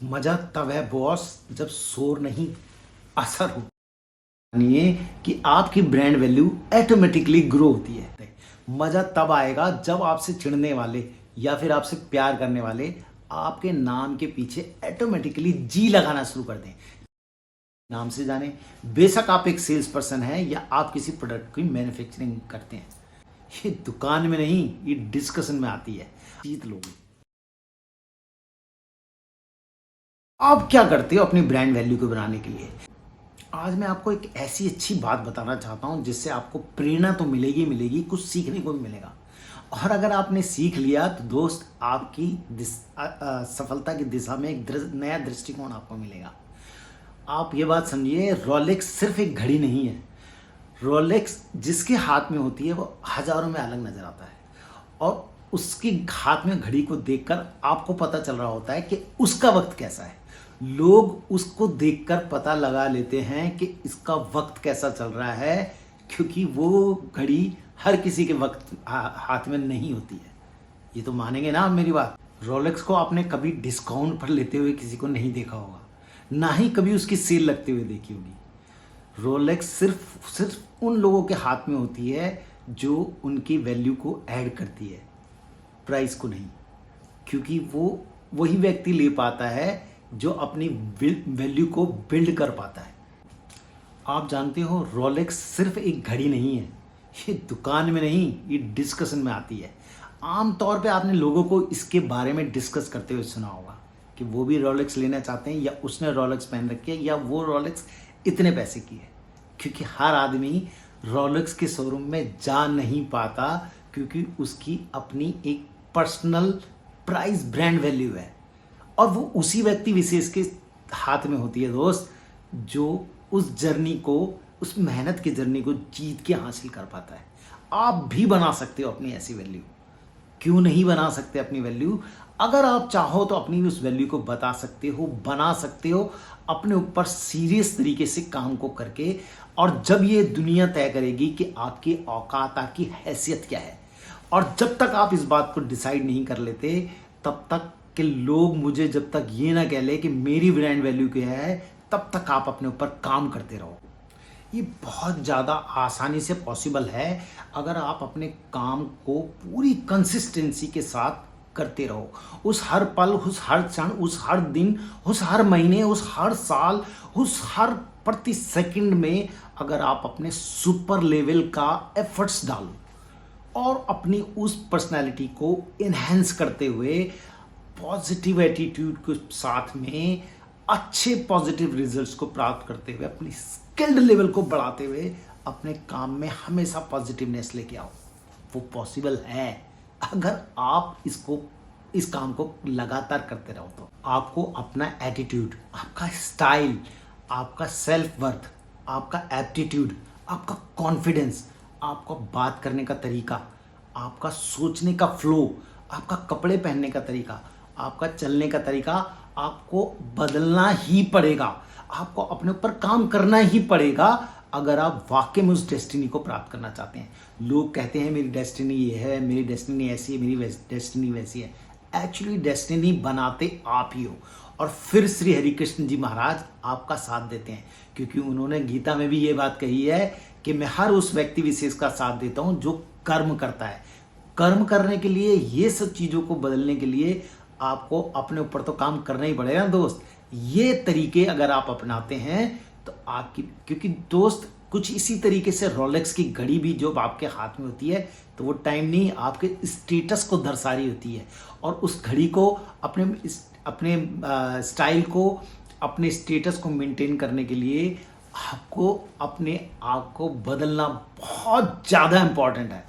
मजा तब है बॉस जब शोर नहीं असर हो। मानिए कि आपकी ब्रांड वैल्यू ऑटोमेटिकली ग्रो होती है। मजा तब आएगा जब आपसे चिढ़ने वाले या फिर आपसे प्यार करने वाले आपके नाम के पीछे ऑटोमेटिकली जी लगाना शुरू कर दें। नाम से जाने, बेशक आप एक सेल्स पर्सन हैं या आप किसी प्रोडक्ट की मैन्युफैक्चरिंग करते हैं, ये दुकान में नहीं, ये डिस्कशन में आती है। जीत लोगे। आप क्या करते हो अपनी ब्रांड वैल्यू को बनाने के लिए? आज मैं आपको एक ऐसी अच्छी बात बताना चाहता हूं जिससे आपको प्रेरणा तो मिलेगी मिलेगी, कुछ सीखने को भी मिलेगा। और अगर आपने सीख लिया तो दोस्त आपकी सफलता की दिशा में एक नया दृष्टिकोण आपको मिलेगा। आप ये बात समझिए, रोलेक्स सिर्फ एक घड़ी नहीं है। रोलेक्स जिसके हाथ में होती है वो हजारों में अलग नजर आता है, और उसके हाथ में घड़ी को देखकर आपको पता चल रहा होता है कि उसका वक्त कैसा है। लोग उसको देखकर पता लगा लेते हैं कि इसका वक्त कैसा चल रहा है, क्योंकि वो घड़ी हर किसी के वक्त हाथ में नहीं होती है। ये तो मानेंगे ना आप मेरी बात? रोलेक्स को आपने कभी डिस्काउंट पर लेते हुए किसी को नहीं देखा होगा, ना ही कभी उसकी सेल लगते हुए देखी होगी। रोलेक्स सिर्फ उन लोगों के हाथ में होती है जो उनकी वैल्यू को ऐड करती है, प्राइस को नहीं, क्योंकि वो वही व्यक्ति ले पाता है जो अपनी वैल्यू को बिल्ड कर पाता है। आप जानते हो, रोलेक्स सिर्फ एक घड़ी नहीं है, ये दुकान में नहीं, ये डिस्कशन में आती है। आमतौर पे आपने लोगों को इसके बारे में डिस्कस करते हुए सुना होगा कि वो भी रोलेक्स लेना चाहते हैं, या उसने रोलेक्स पहन रखी है, या वो रोलेक्स इतने पैसे की है। क्योंकि हर आदमी रोलेक्स के शोरूम में जा नहीं पाता, क्योंकि उसकी अपनी एक पर्सनल प्राइस ब्रांड वैल्यू है, और वो उसी व्यक्ति विशेष के हाथ में होती है दोस्त, जो उस जर्नी को, उस मेहनत की जर्नी को जीत के हासिल कर पाता है। आप भी बना सकते हो अपनी ऐसी वैल्यू। क्यों नहीं बना सकते अपनी वैल्यू? अगर आप चाहो तो अपनी उस वैल्यू को बता सकते हो, बना सकते हो, अपने ऊपर सीरियस तरीके से काम को करके। और जब ये दुनिया तय करेगी कि आपकी औकात, आपकी हैसियत क्या है, और जब तक आप इस बात को डिसाइड नहीं कर लेते, तब तक कि लोग मुझे जब तक ये ना कह ले कि मेरी ब्रांड वैल्यू क्या है, तब तक आप अपने ऊपर काम करते रहो। ये बहुत ज़्यादा आसानी से पॉसिबल है अगर आप अपने काम को पूरी कंसिस्टेंसी के साथ करते रहो। उस हर पल, उस हर क्षण, उस हर दिन, उस हर महीने, उस हर साल, उस हर प्रति सेकंड में अगर आप अपने सुपर लेवल का एफर्ट्स डालो और अपनी उस पर्सनालिटी को इन्हेंस करते हुए पॉजिटिव एटीट्यूड के साथ में अच्छे पॉजिटिव रिजल्ट्स को प्राप्त करते हुए, अपनी स्किल्ड लेवल को बढ़ाते हुए अपने काम में हमेशा पॉजिटिवनेस लेके आओ। वो पॉसिबल है अगर आप इस काम को लगातार करते रहो। तो आपको अपना एटीट्यूड, आपका स्टाइल, आपका सेल्फ वर्थ, आपका एप्टीट्यूड, आपका कॉन्फिडेंस, आपका बात करने का तरीका, आपका सोचने का फ्लो, आपका कपड़े पहनने का तरीका, आपका चलने का तरीका आपको बदलना ही पड़ेगा। आपको अपने ऊपर काम करना ही पड़ेगा अगर आप वाकई में उस डेस्टिनी को प्राप्त करना चाहते हैं। लोग कहते हैं मेरी डेस्टिनी ये है, मेरी डेस्टिनी ऐसी है, मेरी डेस्टिनी वैसी है। एक्चुअली डेस्टिनी बनाते आप ही हो, और फिर श्री हरिकृष्ण जी महाराज आपका साथ देते हैं, क्योंकि उन्होंने गीता में भी ये बात कही है कि मैं हर उस व्यक्ति विशेष का साथ देता हूं जो कर्म करता है। कर्म करने के लिए, ये सब चीज़ों को बदलने के लिए आपको अपने ऊपर तो काम करना ही पड़ेगा ना दोस्त। ये तरीके अगर आप अपनाते हैं तो आपकी, क्योंकि दोस्त कुछ इसी तरीके से रोलेक्स की घड़ी भी जो आपके हाथ में होती है, तो वो टाइम नहीं, आपके स्टेटस को दर्शा रही होती है। और उस घड़ी को अपने स्टाइल को, अपने स्टेटस को मेंटेन करने के लिए आपको अपने आप को बदलना बहुत ज़्यादा इम्पॉर्टेंट है।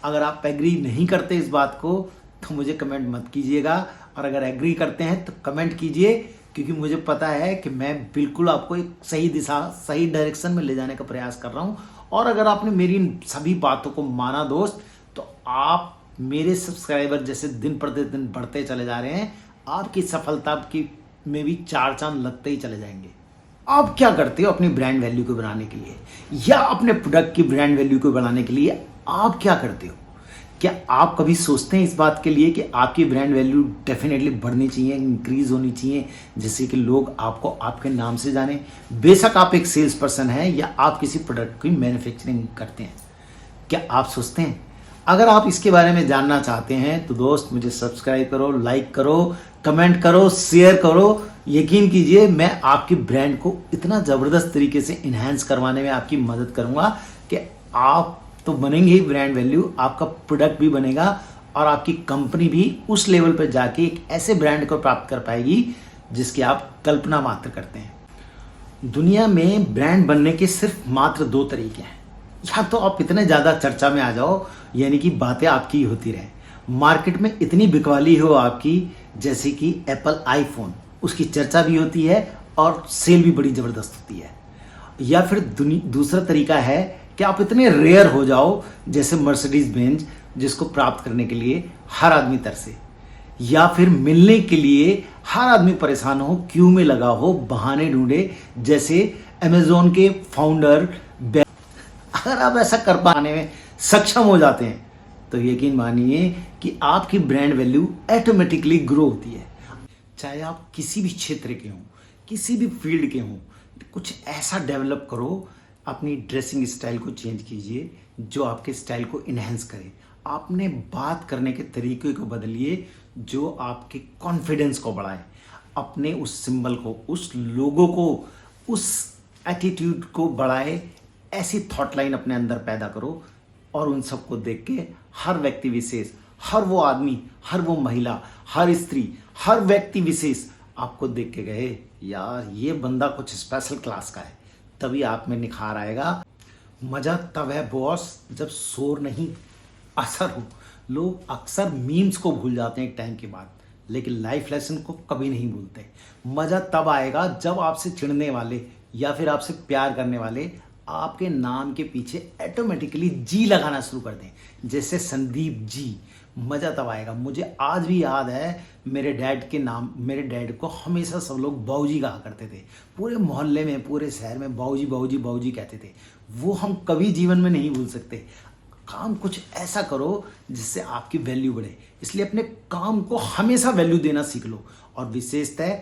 अगर आप एग्री नहीं करते इस बात को तो मुझे कमेंट मत कीजिएगा, और अगर एग्री करते हैं तो कमेंट कीजिए, क्योंकि मुझे पता है कि मैं बिल्कुल आपको एक सही दिशा, सही डायरेक्शन में ले जाने का प्रयास कर रहा हूं। और अगर आपने मेरी इन सभी बातों को माना दोस्त, तो आप मेरे सब्सक्राइबर जैसे दिन प्रतिदिन बढ़ते चले जा रहे हैं। आपकी सफलता की में भी चार चांद लगते ही चले जाएंगे। आप क्या करते हो अपनी ब्रांड वैल्यू को बनाने के लिए, या अपने प्रोडक्ट की ब्रांड वैल्यू को बनाने के लिए आप क्या करते हो? क्या आप कभी सोचते हैं इस बात के लिए कि आपकी ब्रांड वैल्यू डेफिनेटली बढ़नी चाहिए, इंक्रीज होनी चाहिए, जिससे कि लोग आपको आपके नाम से जाने? बेशक आप एक सेल्स पर्सन हैं या आप किसी प्रोडक्ट की मैन्युफैक्चरिंग करते हैं, क्या आप सोचते हैं? अगर आप इसके बारे में जानना चाहते हैं तो दोस्त मुझे सब्सक्राइब करो, लाइक करो, कमेंट करो, शेयर करो। यकीन कीजिए मैं आपकी ब्रांड को इतना ज़बरदस्त तरीके से इन्हांस करवाने में आपकी मदद करूंगा कि आप तो बनेंगे ही ब्रांड वैल्यू, आपका प्रोडक्ट भी बनेगा और आपकी कंपनी भी उस लेवल पर जाके एक ऐसे ब्रांड को प्राप्त कर पाएगी जिसकी आप कल्पना मात्र करते हैं। दुनिया में ब्रांड बनने के सिर्फ मात्र 2 तरीके हैं। या तो आप इतने ज़्यादा चर्चा में आ जाओ, यानी कि बातें आपकी होती रहे, मार्केट में इतनी बिकवाली हो आपकी, जैसे कि एप्पल आईफोन, उसकी चर्चा भी होती है और सेल भी बड़ी ज़बरदस्त होती है। या फिर दूसरा तरीका है कि आप इतने रेयर हो जाओ जैसे मर्सिडीज बेंज, जिसको प्राप्त करने के लिए हर आदमी तरसे, या फिर मिलने के लिए हर आदमी परेशान हो, क्यू में लगा हो, बहाने ढूंढे, जैसे अमेजोन के फाउंडर। अगर आप ऐसा कर पाने में सक्षम हो जाते हैं तो यकीन मानिए कि आपकी ब्रांड वैल्यू ऑटोमेटिकली ग्रो होती है। चाहे आप किसी भी क्षेत्र के हों, किसी भी फील्ड के हों, कुछ ऐसा डेवलप करो, अपनी ड्रेसिंग स्टाइल को चेंज कीजिए जो आपके स्टाइल को इन्हेंस करे। आपने बात करने के तरीके को बदलिए जो आपके कॉन्फिडेंस को बढ़ाए। अपने उस सिंबल को, उस लोगो को, उस एटीट्यूड को बढ़ाए। ऐसी थॉट लाइन अपने अंदर पैदा करो और उन सबको देख के हर व्यक्ति विशेष, हर वो आदमी, हर वो महिला, हर स्त्री, हर व्यक्ति विशेष आपको देख के गए, यार ये बंदा कुछ स्पेशल क्लास का है। तभी आप में निखार आएगा। मजा तब है बॉस जब शोर नहीं असर हो। लोग अक्सर मीम्स को भूल जाते हैं एक टाइम के बाद, लेकिन लाइफ लेसन को कभी नहीं भूलते। मजा तब आएगा जब आपसे चिढ़ने वाले या फिर आपसे प्यार करने वाले आपके नाम के पीछे ऑटोमेटिकली जी लगाना शुरू कर दें, जैसे संदीप जी। मज़ा तब आएगा। मुझे आज भी याद है मेरे डैड को हमेशा सब लोग बाऊजी कहा करते थे। पूरे मोहल्ले में, पूरे शहर में बाऊजी बाऊजी बाऊजी कहते थे। वो हम कभी जीवन में नहीं भूल सकते। काम कुछ ऐसा करो जिससे आपकी वैल्यू बढ़े, इसलिए अपने काम को हमेशा वैल्यू देना सीख लो और विशेषतः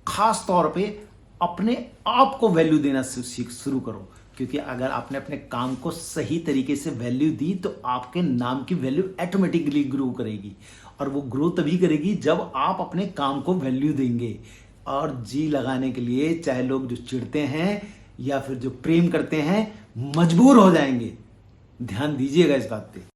खास तौर पे अपने आप को वैल्यू देना शुरू करो, क्योंकि अगर आपने अपने काम को सही तरीके से वैल्यू दी तो आपके नाम की वैल्यू ऑटोमेटिकली ग्रो करेगी। और वो ग्रो तभी करेगी जब आप अपने काम को वैल्यू देंगे। और जी लगाने के लिए चाहे लोग जो चिढ़ते हैं या फिर जो प्रेम करते हैं मजबूर हो जाएंगे। ध्यान दीजिएगा इस बात पे।